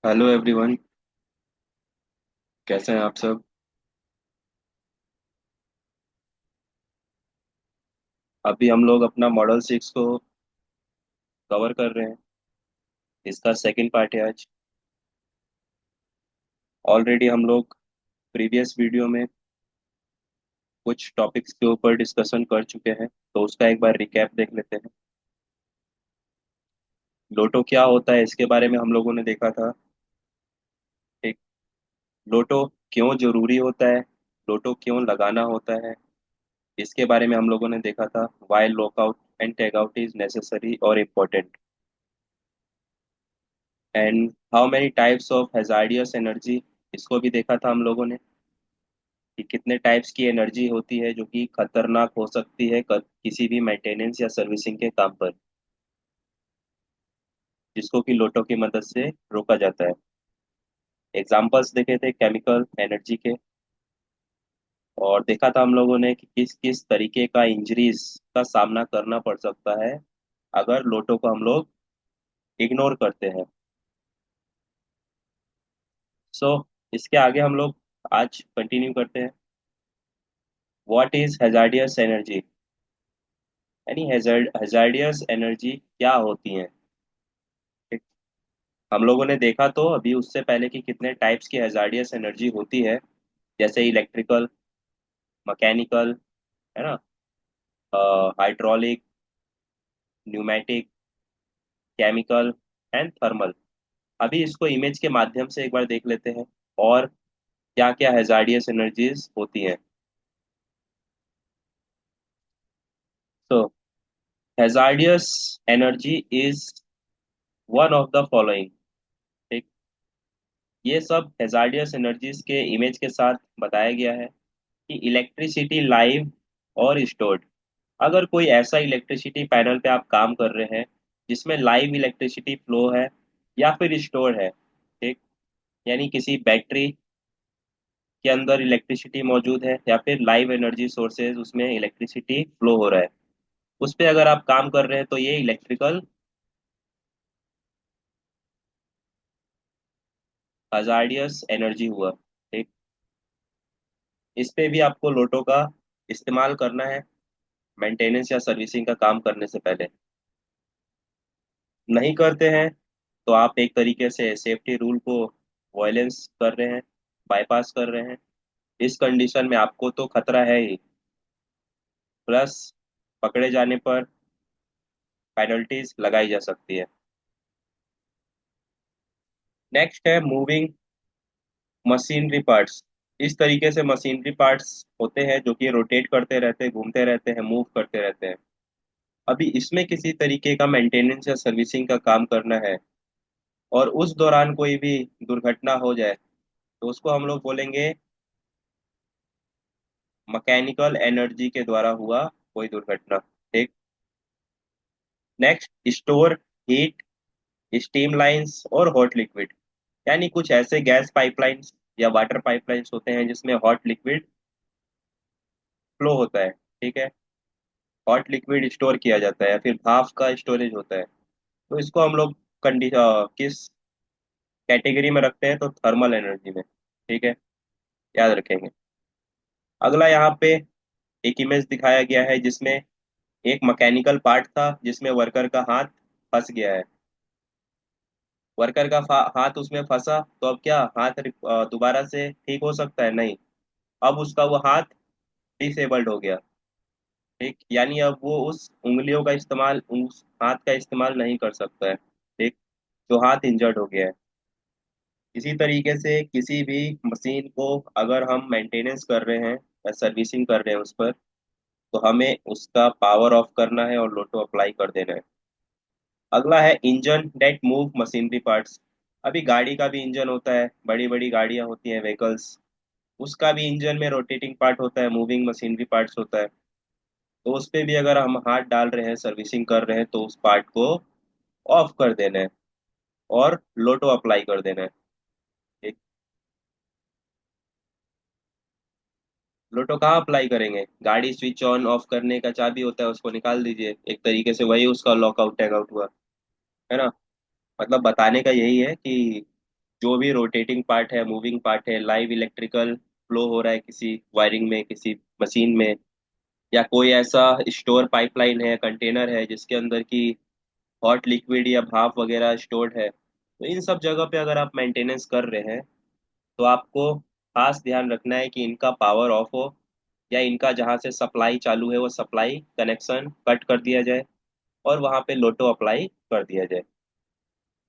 Hello everyone. कैसे हैं आप सब? अभी हम लोग अपना मॉडल 6 को कवर कर रहे हैं। इसका सेकंड पार्ट है आज। ऑलरेडी हम लोग प्रीवियस वीडियो में कुछ टॉपिक्स के ऊपर डिस्कशन कर चुके हैं, तो उसका एक बार रिकैप देख लेते हैं। लोटो क्या होता है इसके बारे में हम लोगों ने देखा था। एक, लोटो क्यों जरूरी होता है, लोटो क्यों लगाना होता है, इसके बारे में हम लोगों ने देखा था। Why lockout and tag out is necessary और important, and how many types of hazardous energy, इसको भी देखा था हम लोगों ने कि कितने टाइप्स की एनर्जी होती है जो कि खतरनाक हो सकती है किसी भी मेंटेनेंस या सर्विसिंग के काम पर, जिसको कि लोटो की मदद से रोका जाता है। एग्जाम्पल्स देखे थे केमिकल एनर्जी के, और देखा था हम लोगों ने कि किस किस तरीके का इंजरीज का सामना करना पड़ सकता है अगर लोटो को हम लोग इग्नोर करते हैं। सो इसके आगे हम लोग आज कंटिन्यू करते हैं। व्हाट इज हैजार्डियस एनर्जी, यानी हैजार्डियस एनर्जी क्या होती है। हम लोगों ने देखा तो अभी उससे पहले कि कितने टाइप्स की हैजार्डियस एनर्जी होती है, जैसे इलेक्ट्रिकल, मैकेनिकल, है ना, hydraulic, pneumatic, chemical and thermal. अभी इसको इमेज के माध्यम से एक बार देख लेते हैं और क्या क्या हैजार्डियस एनर्जीज होती हैं। तो hazardous energy is one of the following. ठीक, ये सब हैजार्डियस एनर्जीज के इमेज के साथ बताया गया है कि इलेक्ट्रिसिटी लाइव और स्टोर्ड। अगर कोई ऐसा इलेक्ट्रिसिटी पैनल पे आप काम कर रहे हैं जिसमें लाइव इलेक्ट्रिसिटी फ्लो है या फिर स्टोर है, ठीक, यानी किसी बैटरी के अंदर इलेक्ट्रिसिटी मौजूद है या फिर लाइव एनर्जी सोर्सेज उसमें इलेक्ट्रिसिटी फ्लो हो रहा है, उस पे अगर आप काम कर रहे हैं तो ये इलेक्ट्रिकल हजार्डियस एनर्जी हुआ। ठीक, इस पे भी आपको लोटो का इस्तेमाल करना है मेंटेनेंस या सर्विसिंग का काम करने से पहले। नहीं करते हैं तो आप एक तरीके से सेफ्टी रूल को वॉयलेंस कर रहे हैं, बाईपास कर रहे हैं। इस कंडीशन में आपको तो खतरा है ही, प्लस पकड़े जाने पर पेनल्टीज लगाई जा सकती है। नेक्स्ट है मूविंग मशीनरी पार्ट्स। इस तरीके से मशीनरी पार्ट्स होते हैं जो कि रोटेट करते रहते हैं, घूमते रहते हैं, मूव करते रहते हैं। अभी इसमें किसी तरीके का मेंटेनेंस या सर्विसिंग का काम करना है और उस दौरान कोई भी दुर्घटना हो जाए तो उसको हम लोग बोलेंगे मैकेनिकल एनर्जी के द्वारा हुआ कोई दुर्घटना। ठीक, next store heat, steam lines और हॉट लिक्विड, यानी कुछ ऐसे गैस पाइपलाइंस या वाटर पाइपलाइंस होते हैं जिसमें हॉट लिक्विड फ्लो होता है। ठीक है, हॉट लिक्विड स्टोर किया जाता है या फिर भाप का स्टोरेज होता है। तो इसको हम लोग किस कैटेगरी में रखते हैं, तो थर्मल एनर्जी में। ठीक है, याद रखेंगे। अगला यहाँ पे एक इमेज दिखाया गया है जिसमें एक मैकेनिकल पार्ट था जिसमें वर्कर का हाथ फंस गया है। वर्कर का हाथ उसमें फंसा तो अब क्या हाथ दोबारा से ठीक हो सकता है? नहीं। अब उसका वो हाथ डिसेबल्ड हो गया। ठीक, यानी अब वो उस उंगलियों का इस्तेमाल, उस हाथ का इस्तेमाल नहीं कर सकता है। ठीक, जो हाथ इंजर्ड हो गया है। इसी तरीके से किसी भी मशीन को अगर हम मेंटेनेंस कर रहे हैं या सर्विसिंग कर रहे हैं उस पर, तो हमें उसका पावर ऑफ करना है और लोटो अप्लाई कर देना है। अगला है engine that move machinery parts. अभी गाड़ी का भी इंजन होता है, बड़ी बड़ी गाड़ियां होती हैं, व्हीकल्स, उसका भी इंजन में रोटेटिंग पार्ट होता है, मूविंग मशीनरी पार्ट्स होता है। तो उस पे भी अगर हम हाथ डाल रहे हैं, सर्विसिंग कर रहे हैं, तो उस पार्ट को ऑफ कर देना है और लोटो अप्लाई कर देना है। एक, लोटो कहाँ अप्लाई करेंगे? गाड़ी स्विच ऑन ऑफ करने का चाबी होता है, उसको निकाल दीजिए, एक तरीके से वही उसका लॉकआउट टैग आउट हुआ, है ना। मतलब बताने का यही है कि जो भी रोटेटिंग पार्ट है, मूविंग पार्ट है, लाइव इलेक्ट्रिकल फ्लो हो रहा है किसी वायरिंग में, किसी मशीन में, या कोई ऐसा स्टोर पाइपलाइन है, कंटेनर है जिसके अंदर की हॉट लिक्विड या भाप वगैरह स्टोर्ड है, तो इन सब जगह पे अगर आप मेंटेनेंस कर रहे हैं तो आपको खास ध्यान रखना है कि इनका पावर ऑफ हो, या इनका जहाँ से सप्लाई चालू है वो सप्लाई कनेक्शन कट कर दिया जाए और वहाँ पे लोटो अप्लाई कर दिया जाए,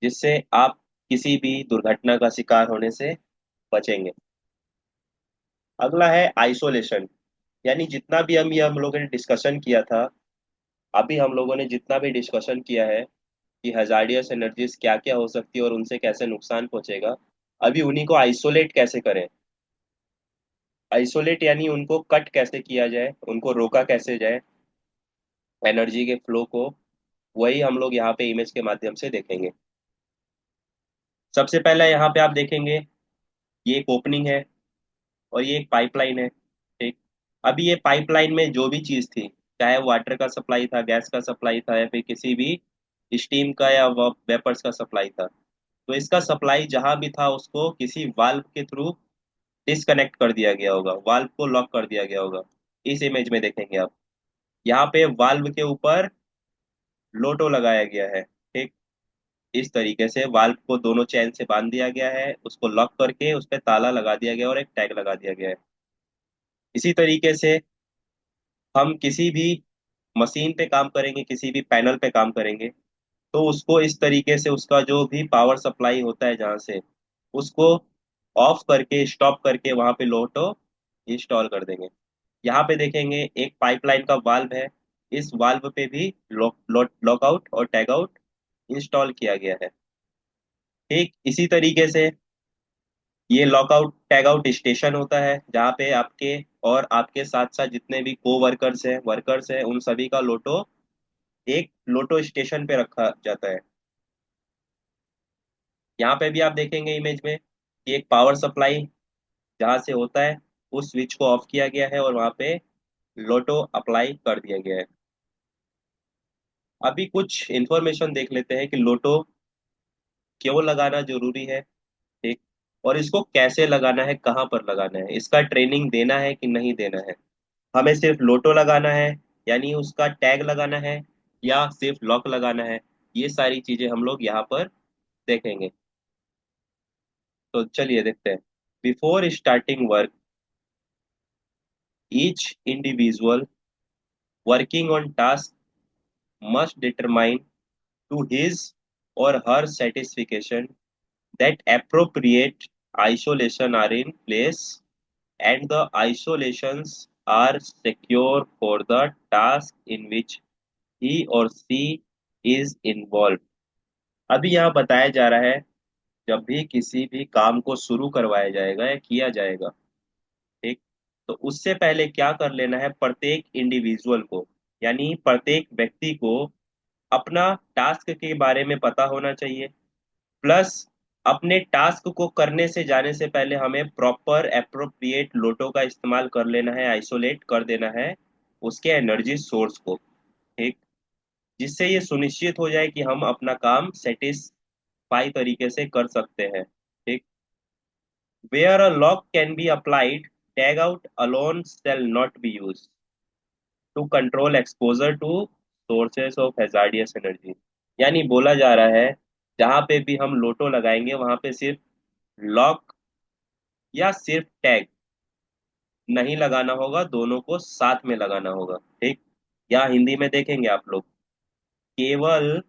जिससे आप किसी भी दुर्घटना का शिकार होने से बचेंगे। अगला है आइसोलेशन। यानी जितना भी हम लोगों ने डिस्कशन किया था, अभी हम लोगों ने जितना भी डिस्कशन किया है कि हजार्डियस एनर्जीज क्या क्या हो सकती है और उनसे कैसे नुकसान पहुंचेगा, अभी उन्हीं को आइसोलेट कैसे करें। आइसोलेट यानी उनको कट कैसे किया जाए, उनको रोका कैसे जाए एनर्जी के फ्लो को, वही हम लोग यहाँ पे इमेज के माध्यम से देखेंगे। सबसे पहले यहाँ पे आप देखेंगे, ये एक ओपनिंग है और ये एक पाइपलाइन है, ठीक। अभी ये पाइपलाइन में जो भी चीज थी, चाहे वाटर का सप्लाई था, गैस का सप्लाई था, या फिर किसी भी स्टीम का या वेपर्स का सप्लाई था, तो इसका सप्लाई जहां भी था उसको किसी वाल्व के थ्रू डिसकनेक्ट कर दिया गया होगा, वाल्व को लॉक कर दिया गया होगा। इस इमेज में देखेंगे आप, यहाँ पे वाल्व के ऊपर लोटो लगाया गया है, ठीक। इस तरीके से वाल्व को दोनों चैन से बांध दिया गया है, उसको लॉक करके उस पर ताला लगा दिया गया और एक टैग लगा दिया गया है। इसी तरीके से हम किसी भी मशीन पे काम करेंगे, किसी भी पैनल पे काम करेंगे, तो उसको इस तरीके से उसका जो भी पावर सप्लाई होता है जहाँ से, उसको ऑफ करके स्टॉप करके वहां पे लोटो इंस्टॉल कर देंगे। यहाँ पे देखेंगे एक पाइपलाइन का वाल्व है, इस वाल्व पे भी लॉकआउट और टैग आउट इंस्टॉल किया गया है, ठीक। इसी तरीके से ये लॉकआउट टैग आउट स्टेशन होता है जहाँ पे आपके और आपके साथ साथ जितने भी को वर्कर्स हैं उन सभी का लोटो एक लोटो स्टेशन पे रखा जाता है। यहाँ पे भी आप देखेंगे इमेज में कि एक पावर सप्लाई जहाँ से होता है, उस स्विच को ऑफ किया गया है और वहाँ पे लोटो अप्लाई कर दिया गया है। अभी कुछ इंफॉर्मेशन देख लेते हैं कि लोटो क्यों लगाना जरूरी है, ठीक। और इसको कैसे लगाना है, कहाँ पर लगाना है, इसका ट्रेनिंग देना है कि नहीं देना है, हमें सिर्फ लोटो लगाना है यानी उसका टैग लगाना है, या सिर्फ लॉक लगाना है, ये सारी चीजें हम लोग यहाँ पर देखेंगे। तो चलिए देखते हैं। Before starting work, each individual working on task must determine to his or her satisfaction that appropriate isolation are in place and the isolations are secure for the task in which he or she is involved। अभी यहाँ बताया जा रहा है, जब भी किसी भी काम को शुरू करवाया जाएगा या किया जाएगा, ठीक, तो उससे पहले क्या कर लेना है, प्रत्येक इंडिविजुअल को यानी प्रत्येक व्यक्ति को अपना टास्क के बारे में पता होना चाहिए, प्लस अपने टास्क को करने से जाने से पहले हमें प्रॉपर एप्रोप्रिएट लोटो का इस्तेमाल कर लेना है, आइसोलेट कर देना है उसके एनर्जी सोर्स को, ठीक। जिससे ये सुनिश्चित हो जाए कि हम अपना काम सेटिस्फाई तरीके से कर सकते हैं, ठीक। Where a lock can be applied, tag out alone shall not be used to control exposure to sources of hazardous energy. यानी बोला जा रहा है, जहां पे भी हम लोटो लगाएंगे वहां पे सिर्फ लॉक या सिर्फ टैग नहीं लगाना होगा, दोनों को साथ में लगाना होगा, ठीक। या हिंदी में देखेंगे आप लोग, केवल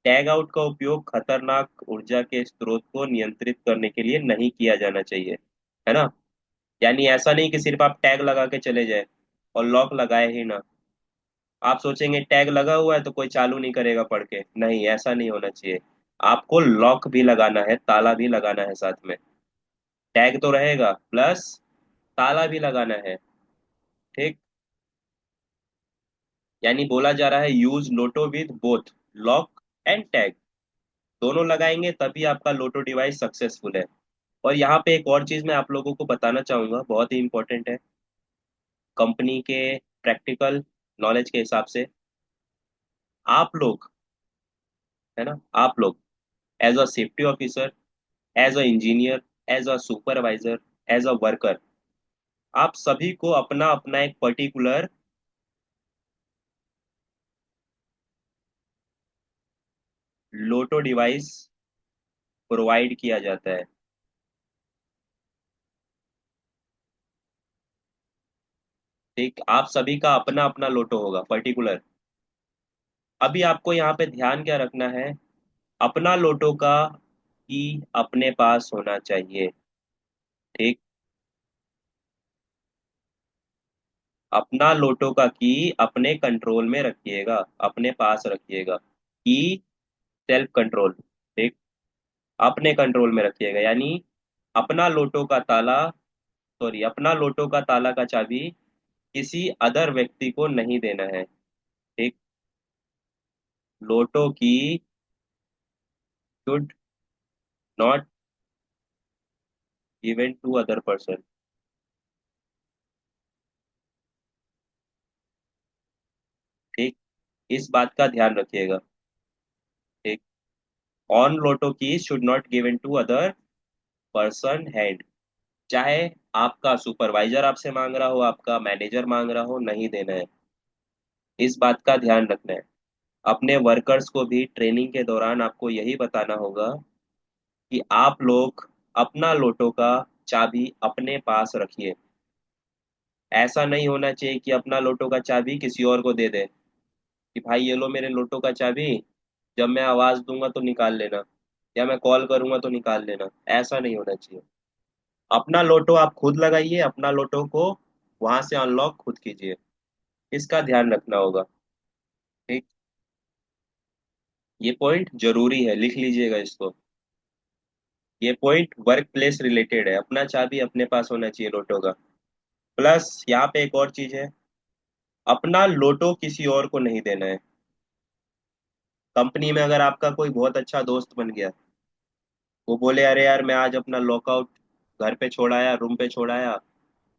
टैग आउट का उपयोग खतरनाक ऊर्जा के स्रोत को नियंत्रित करने के लिए नहीं किया जाना चाहिए, है ना। यानी ऐसा नहीं कि सिर्फ आप टैग लगा के चले जाए और लॉक लगाए ही ना। आप सोचेंगे टैग लगा हुआ है तो कोई चालू नहीं करेगा पढ़ के, नहीं, ऐसा नहीं होना चाहिए। आपको लॉक भी लगाना है, ताला भी लगाना है साथ में, टैग तो रहेगा प्लस ताला भी लगाना है, ठीक। यानी बोला जा रहा है, use Lotte with both lock and tag, दोनों लगाएंगे तभी आपका लोटो डिवाइस सक्सेसफुल है। और यहाँ पे एक और चीज मैं आप लोगों को बताना चाहूंगा, बहुत ही इंपॉर्टेंट है, कंपनी के प्रैक्टिकल नॉलेज के हिसाब से, आप लोग, है ना, आप लोग as a safety officer, as a engineer, as a supervisor, as a worker, आप सभी को अपना अपना एक पर्टिकुलर लोटो डिवाइस प्रोवाइड किया जाता है। ठीक, आप सभी का अपना अपना लोटो होगा पर्टिकुलर। अभी आपको यहाँ पे ध्यान क्या रखना है, अपना लोटो का की अपने पास होना चाहिए। ठीक, अपना लोटो का की अपने कंट्रोल में रखिएगा, अपने पास रखिएगा। की सेल्फ कंट्रोल। ठीक, अपने कंट्रोल में रखिएगा, यानी अपना लोटो का ताला, सॉरी, अपना लोटो का ताला का चाबी किसी अदर व्यक्ति को नहीं देना है। ठीक, LOTO key should not given to other person. ठीक, इस बात का ध्यान रखिएगा। ठीक, on LOTO key should not given to other person hand, चाहे आपका सुपरवाइजर आपसे मांग रहा हो, आपका मैनेजर मांग रहा हो, नहीं देना है। इस बात का ध्यान रखना है। अपने वर्कर्स को भी ट्रेनिंग के दौरान आपको यही बताना होगा कि आप लोग अपना लोटो का चाबी अपने पास रखिए। ऐसा नहीं होना चाहिए कि अपना लोटो का चाबी किसी और को दे दे, कि भाई ये लो मेरे लोटो का चाबी, जब मैं आवाज दूंगा तो निकाल लेना, या मैं कॉल करूंगा तो निकाल लेना। ऐसा नहीं होना चाहिए। अपना लोटो आप खुद लगाइए, अपना लोटो को वहां से अनलॉक खुद कीजिए। इसका ध्यान रखना होगा। ठीक, ये पॉइंट जरूरी है, लिख लीजिएगा इसको। ये पॉइंट वर्क प्लेस रिलेटेड है, अपना चाबी अपने पास होना चाहिए लोटो का। प्लस यहाँ पे एक और चीज है, अपना लोटो किसी और को नहीं देना है। कंपनी में अगर आपका कोई बहुत अच्छा दोस्त बन गया, वो बोले अरे यार मैं आज अपना लॉकआउट घर पे छोड़ आया, रूम पे छोड़ आया,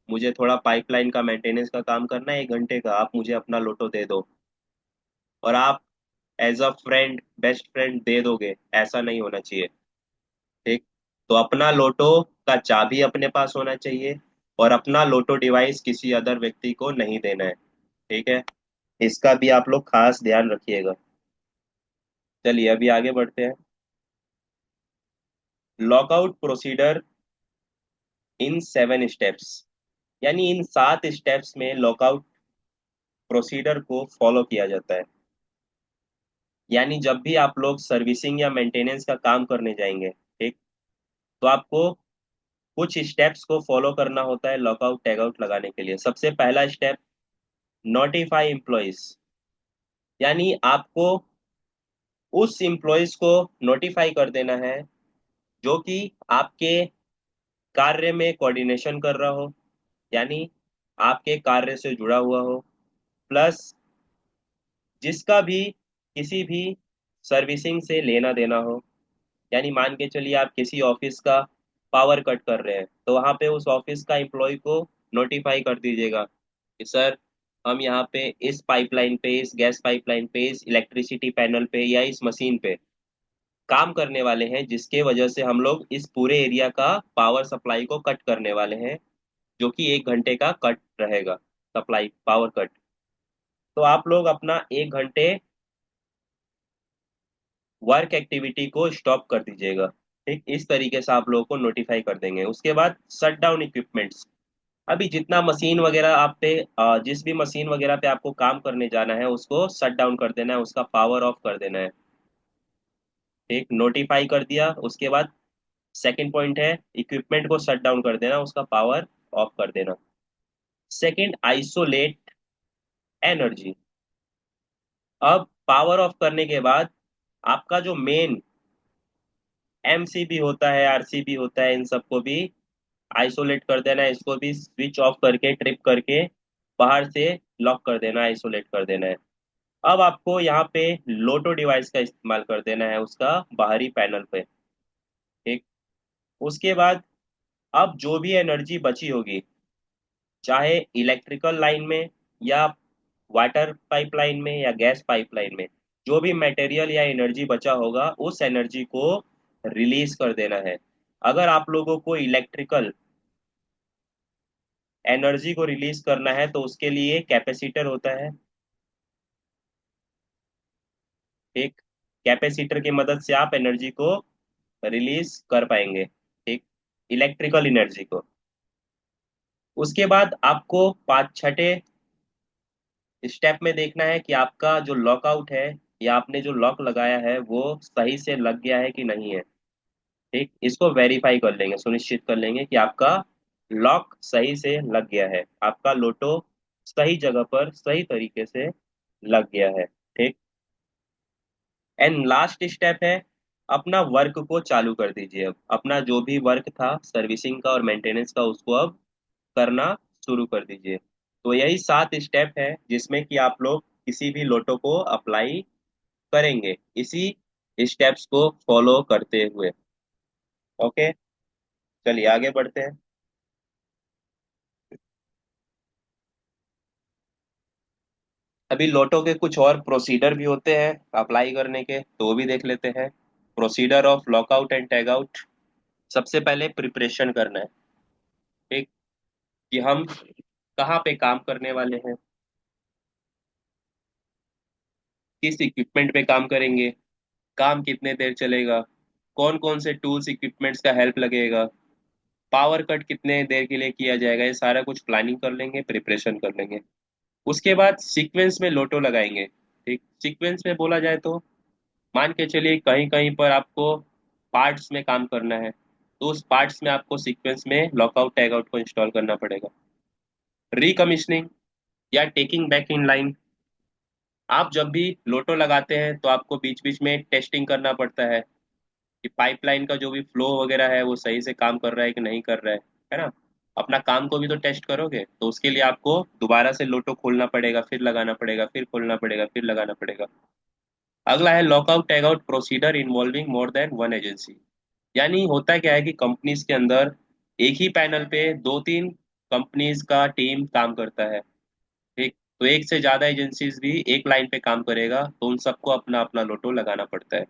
मुझे थोड़ा पाइपलाइन का मेंटेनेंस का काम करना है 1 घंटे का, आप मुझे अपना लोटो दे दो, और आप as a friend, best friend दे दोगे, ऐसा नहीं होना चाहिए। ठीक, तो अपना लोटो का चाबी अपने पास होना चाहिए, और अपना लोटो डिवाइस किसी अदर व्यक्ति को नहीं देना है। ठीक है, इसका भी आप लोग खास ध्यान रखिएगा। चलिए अभी आगे बढ़ते हैं। लॉकआउट प्रोसीडर इन 7 स्टेप्स, यानी इन 7 स्टेप्स में लॉकआउट प्रोसीडर को फॉलो किया जाता है। यानी जब भी आप लोग सर्विसिंग या मेंटेनेंस का काम करने जाएंगे, ठीक, तो आपको कुछ स्टेप्स को फॉलो करना होता है लॉकआउट टैगआउट लगाने के लिए। सबसे पहला स्टेप, नोटिफाई एम्प्लॉयज, यानी आपको उस एम्प्लॉयज को नोटिफाई कर देना है जो कि आपके कार्य में कोऑर्डिनेशन कर रहा हो, यानी आपके कार्य से जुड़ा हुआ हो, प्लस जिसका भी किसी भी सर्विसिंग से लेना देना हो। यानी मान के चलिए आप किसी ऑफिस का पावर कट कर रहे हैं, तो वहां पे उस ऑफिस का एम्प्लॉय को नोटिफाई कर दीजिएगा कि सर, हम यहाँ पे इस पाइपलाइन पे, इस गैस पाइपलाइन पे, इस इलेक्ट्रिसिटी पैनल पे या इस मशीन पे काम करने वाले हैं, जिसके वजह से हम लोग इस पूरे एरिया का पावर सप्लाई को कट करने वाले हैं, जो कि 1 घंटे का कट रहेगा, सप्लाई पावर कट। तो आप लोग अपना 1 घंटे वर्क एक्टिविटी को स्टॉप कर दीजिएगा। ठीक, इस तरीके से आप लोगों को नोटिफाई कर देंगे। उसके बाद शट डाउन इक्विपमेंट्स, अभी जितना मशीन वगैरह आप पे जिस भी मशीन वगैरह पे आपको काम करने जाना है, उसको शट डाउन कर देना है, उसका पावर ऑफ कर देना है। ठीक, नोटिफाई कर दिया, उसके बाद सेकंड पॉइंट है इक्विपमेंट को शट डाउन कर देना, उसका पावर ऑफ कर देना। Second, isolate energy. अब पावर ऑफ करने के बाद आपका जो मेन एमसीबी होता है, आरसीबी होता है, इन सबको भी आइसोलेट कर देना है, इसको भी स्विच ऑफ करके, ट्रिप करके बाहर से लॉक कर देना, आइसोलेट कर देना है। अब आपको यहाँ पे लोटो डिवाइस का इस्तेमाल कर देना है उसका बाहरी पैनल पे। ठीक, उसके बाद अब जो भी एनर्जी बची होगी, चाहे इलेक्ट्रिकल लाइन में या वाटर पाइपलाइन में या गैस पाइपलाइन में, जो भी मटेरियल या एनर्जी बचा होगा, उस एनर्जी को रिलीज कर देना है। अगर आप लोगों को इलेक्ट्रिकल एनर्जी को रिलीज करना है तो उसके लिए कैपेसिटर होता है। ठीक, कैपेसिटर की मदद से आप एनर्जी को रिलीज कर पाएंगे। ठीक, इलेक्ट्रिकल एनर्जी को। उसके बाद आपको पाँच छठे स्टेप में देखना है कि आपका जो लॉकआउट है या आपने जो लॉक लगाया है वो सही से लग गया है कि नहीं है। ठीक, इसको वेरीफाई कर लेंगे, सुनिश्चित कर लेंगे कि आपका लॉक सही से लग गया है, आपका लोटो सही जगह पर सही तरीके से लग गया है। ठीक, एंड लास्ट स्टेप है, अपना वर्क को चालू कर दीजिए। अब अपना जो भी वर्क था सर्विसिंग का और मेंटेनेंस का उसको अब करना शुरू कर दीजिए। तो यही सात स्टेप है जिसमें कि आप लोग किसी भी लोटो को अप्लाई करेंगे इसी स्टेप्स को फॉलो करते हुए। ओके, चलिए आगे बढ़ते हैं। अभी लोटो के कुछ और प्रोसीडर भी होते हैं अप्लाई करने के, तो वो भी देख लेते हैं। Procedure of lockout and tag out. सबसे पहले प्रिपरेशन करना है। ठीक, कि हम कहाँ पे काम करने वाले हैं, किस इक्विपमेंट पे काम करेंगे, काम कितने देर चलेगा, कौन कौन से टूल्स इक्विपमेंट्स का हेल्प लगेगा, पावर कट कितने देर के लिए किया जाएगा, ये सारा कुछ प्लानिंग कर लेंगे, प्रिपरेशन कर लेंगे। उसके बाद सीक्वेंस में लोटो लगाएंगे। ठीक, सीक्वेंस में बोला जाए तो मान के चलिए कहीं कहीं पर आपको पार्ट्स में काम करना है, तो उस पार्ट्स में आपको सीक्वेंस में लॉकआउट टैग आउट को इंस्टॉल करना पड़ेगा। रिकमिशनिंग या टेकिंग बैक इन लाइन। आप जब भी लोटो लगाते हैं तो आपको बीच बीच में टेस्टिंग करना पड़ता है कि पाइपलाइन का जो भी फ्लो वगैरह है वो सही से काम कर रहा है कि नहीं कर रहा है ना। अपना काम को भी तो टेस्ट करोगे, तो उसके लिए आपको दोबारा से लोटो खोलना पड़ेगा, फिर लगाना पड़ेगा, फिर खोलना पड़ेगा, फिर लगाना पड़ेगा। अगला है lockout tag out procedure involving more than one agency. यानी होता क्या है कि कंपनीज के अंदर एक ही पैनल पे दो तीन कंपनीज का टीम काम करता है। ठीक, तो एक से ज्यादा एजेंसीज भी एक लाइन पे काम करेगा, तो उन सबको अपना अपना लोटो लगाना पड़ता है।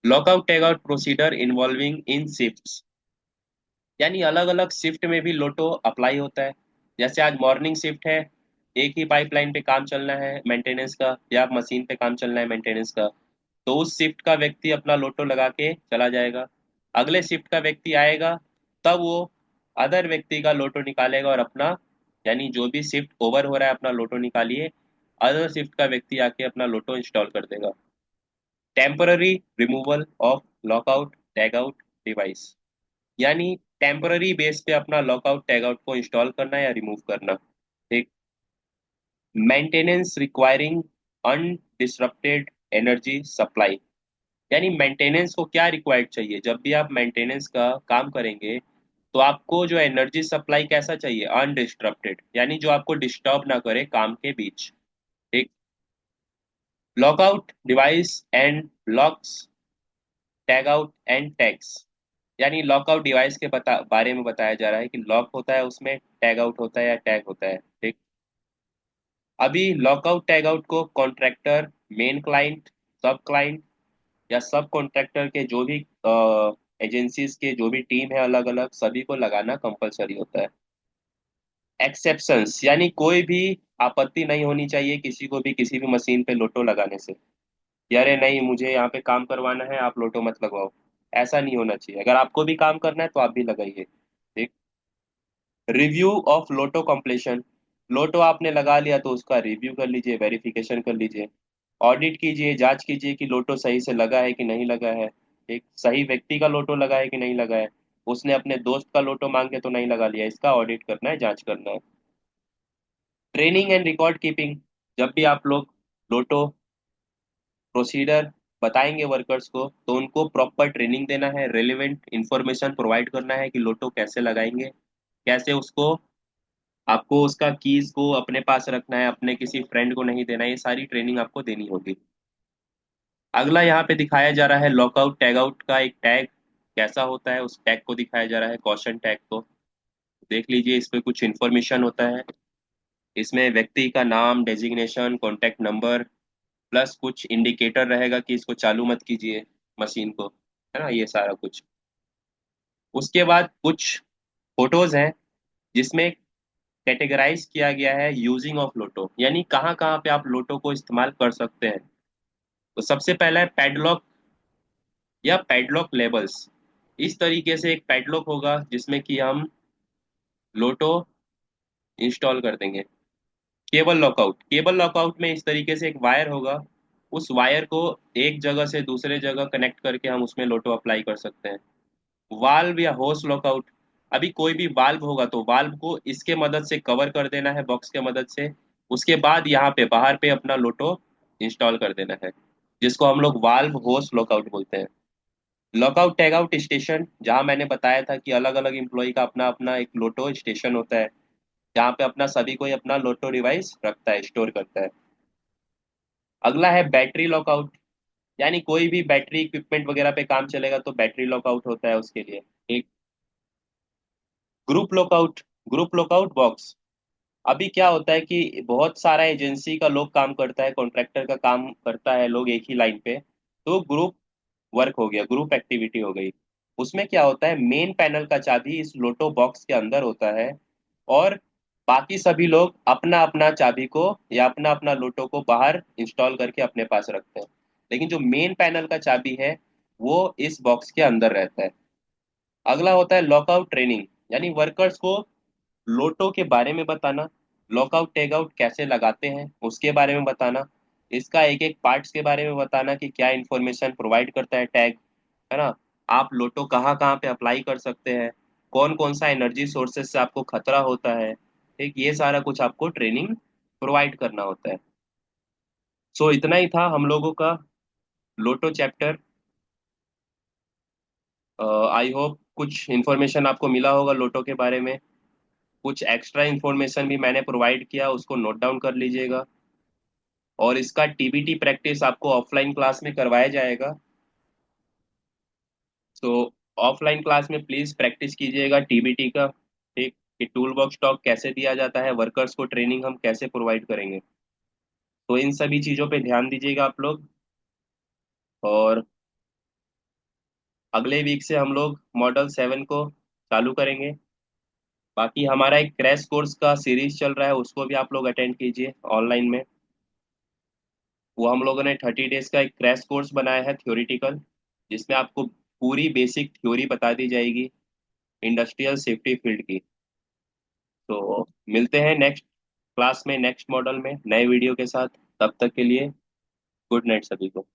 Lockout tag out procedure involving in shifts. यानी अलग अलग शिफ्ट में भी लोटो अप्लाई होता है। जैसे आज मॉर्निंग शिफ्ट है, एक ही पाइपलाइन पे काम चलना है मेंटेनेंस का, या मशीन पे काम चलना है मेंटेनेंस का, तो उस शिफ्ट का व्यक्ति अपना लोटो लगा के चला जाएगा। अगले शिफ्ट का व्यक्ति आएगा, तब वो अदर व्यक्ति का लोटो निकालेगा और अपना, यानी जो भी शिफ्ट ओवर हो रहा है अपना लोटो निकालिए, अदर शिफ्ट का व्यक्ति आके अपना लोटो इंस्टॉल कर देगा। Temporary removal of lockout tag out device. यानी टेम्पररी बेस पे अपना लॉकआउट टैग आउट को इंस्टॉल करना या रिमूव करना। ठीक, मेंटेनेंस रिक्वायरिंग अनडिसरप्टेड एनर्जी सप्लाई। यानी मेंटेनेंस को क्या रिक्वायर्ड चाहिए, जब भी आप मेंटेनेंस का काम करेंगे तो आपको जो एनर्जी सप्लाई कैसा चाहिए, अनडिस्टरप्टेड, यानी जो आपको डिस्टर्ब ना करे काम के बीच। ठीक, lockout device and locks tag out and tags. यानी लॉकआउट डिवाइस के बारे में बताया जा रहा है कि लॉक होता है उसमें, टैग आउट होता है या टैग होता है। ठीक, अभी लॉकआउट टैग आउट को कॉन्ट्रैक्टर, मेन क्लाइंट, सब क्लाइंट या सब कॉन्ट्रैक्टर के जो भी एजेंसीज के जो भी टीम है अलग अलग सभी को लगाना कंपलसरी होता है। एक्सेप्शंस, यानी कोई भी आपत्ति नहीं होनी चाहिए किसी को भी किसी भी मशीन पे लोटो लगाने से, कि अरे नहीं मुझे यहाँ पे काम करवाना है आप लोटो मत लगवाओ। ऐसा नहीं होना चाहिए, अगर आपको भी काम करना है तो आप भी लगाइए। ठीक, रिव्यू ऑफ लोटो कंप्लीशन। लोटो आपने लगा लिया तो उसका रिव्यू कर लीजिए, वेरिफिकेशन कर लीजिए, ऑडिट कीजिए, जांच कीजिए कि लोटो सही से लगा है कि नहीं लगा है। एक सही व्यक्ति का लोटो लगा है कि नहीं लगा है, उसने अपने दोस्त का लोटो मांग के तो नहीं लगा लिया, इसका ऑडिट करना है, जांच करना है। Training and record keeping. जब भी आप लोग लोटो प्रोसीडर बताएंगे वर्कर्स को तो उनको प्रॉपर ट्रेनिंग देना है, रेलिवेंट इंफॉर्मेशन प्रोवाइड करना है कि लोटो कैसे लगाएंगे, कैसे उसको, आपको उसका कीज को अपने पास रखना है, अपने किसी फ्रेंड को नहीं देना है, ये सारी ट्रेनिंग आपको देनी होगी। अगला यहाँ पे दिखाया जा रहा है लॉकआउट टैग आउट का एक टैग कैसा होता है, उस टैग को दिखाया जा रहा है, कॉशन टैग को देख लीजिए। इस पे कुछ इन्फॉर्मेशन होता है, इसमें व्यक्ति का नाम, डेजिग्नेशन, कॉन्टैक्ट नंबर, प्लस कुछ इंडिकेटर रहेगा कि इसको चालू मत कीजिए मशीन को, है ना, ये सारा कुछ। उसके बाद कुछ फोटोज हैं जिसमें कैटेगराइज किया गया है यूजिंग ऑफ लोटो, यानी कहाँ कहाँ पे आप लोटो को इस्तेमाल कर सकते हैं। तो सबसे पहला है पैडलॉक या पैडलॉक लेबल्स। इस तरीके से एक पैडलॉक होगा जिसमें कि हम लोटो इंस्टॉल कर देंगे। केबल लॉकआउट, केबल लॉकआउट में इस तरीके से एक वायर होगा, उस वायर को एक जगह से दूसरे जगह कनेक्ट करके हम उसमें लोटो अप्लाई कर सकते हैं। वाल्व या होस लॉकआउट, अभी कोई भी वाल्व होगा तो वाल्व को इसके मदद से कवर कर देना है बॉक्स के मदद से, उसके बाद यहाँ पे बाहर पे अपना लोटो इंस्टॉल कर देना है, जिसको हम लोग वाल्व होस लॉकआउट बोलते हैं। लॉकआउट टैग आउट स्टेशन, जहाँ मैंने बताया था कि अलग अलग एम्प्लॉय का अपना अपना एक लोटो स्टेशन होता है, जहाँ पे अपना सभी कोई अपना लोटो डिवाइस रखता है, स्टोर करता है। अगला है बैटरी लॉकआउट, यानी कोई भी बैटरी इक्विपमेंट वगैरह पे काम चलेगा तो बैटरी लॉकआउट होता है उसके लिए। एक group lockout, group lockout box, अभी क्या होता है कि बहुत सारा एजेंसी का लोग काम करता है, कॉन्ट्रैक्टर का काम करता है लोग एक ही लाइन पे, तो ग्रुप वर्क हो गया, ग्रुप एक्टिविटी हो गई। उसमें क्या होता है, मेन पैनल का चाबी इस लोटो बॉक्स के अंदर होता है, और बाकी सभी लोग अपना अपना चाबी को या अपना अपना लोटो को बाहर इंस्टॉल करके अपने पास रखते हैं, लेकिन जो मेन पैनल का चाबी है वो इस बॉक्स के अंदर रहता है। अगला होता है लॉकआउट ट्रेनिंग, यानी वर्कर्स को लोटो के बारे में बताना, लॉकआउट टैग आउट कैसे लगाते हैं उसके बारे में बताना, इसका एक एक पार्ट्स के बारे में बताना कि क्या इंफॉर्मेशन प्रोवाइड करता है टैग, है ना। आप लोटो कहाँ कहाँ पे अप्लाई कर सकते हैं, कौन कौन सा एनर्जी सोर्सेज से आपको खतरा होता है, ठीक, ये सारा कुछ आपको ट्रेनिंग प्रोवाइड करना होता है। सो इतना ही था हम लोगों का लोटो चैप्टर। आई होप कुछ इन्फॉर्मेशन आपको मिला होगा लोटो के बारे में। कुछ एक्स्ट्रा इन्फॉर्मेशन भी मैंने प्रोवाइड किया, उसको नोट डाउन कर लीजिएगा। और इसका टीबीटी प्रैक्टिस आपको ऑफलाइन क्लास में करवाया जाएगा। तो ऑफलाइन क्लास में प्लीज प्रैक्टिस कीजिएगा टीबीटी का, ठीक, कि टूल बॉक्स टॉक कैसे दिया जाता है, वर्कर्स को ट्रेनिंग हम कैसे प्रोवाइड करेंगे। तो इन सभी चीज़ों पे ध्यान दीजिएगा आप लोग। और अगले वीक से हम लोग मॉडल 7 को चालू करेंगे। बाकी हमारा एक क्रैश कोर्स का सीरीज चल रहा है, उसको भी आप लोग अटेंड कीजिए ऑनलाइन में। वो हम लोगों ने 30 डेज का एक क्रैश कोर्स बनाया है थ्योरिटिकल, जिसमें आपको पूरी बेसिक थ्योरी बता दी जाएगी इंडस्ट्रियल सेफ्टी फील्ड की। तो मिलते हैं नेक्स्ट क्लास में, नेक्स्ट मॉडल में नए वीडियो के साथ। तब तक के लिए गुड नाइट सभी को।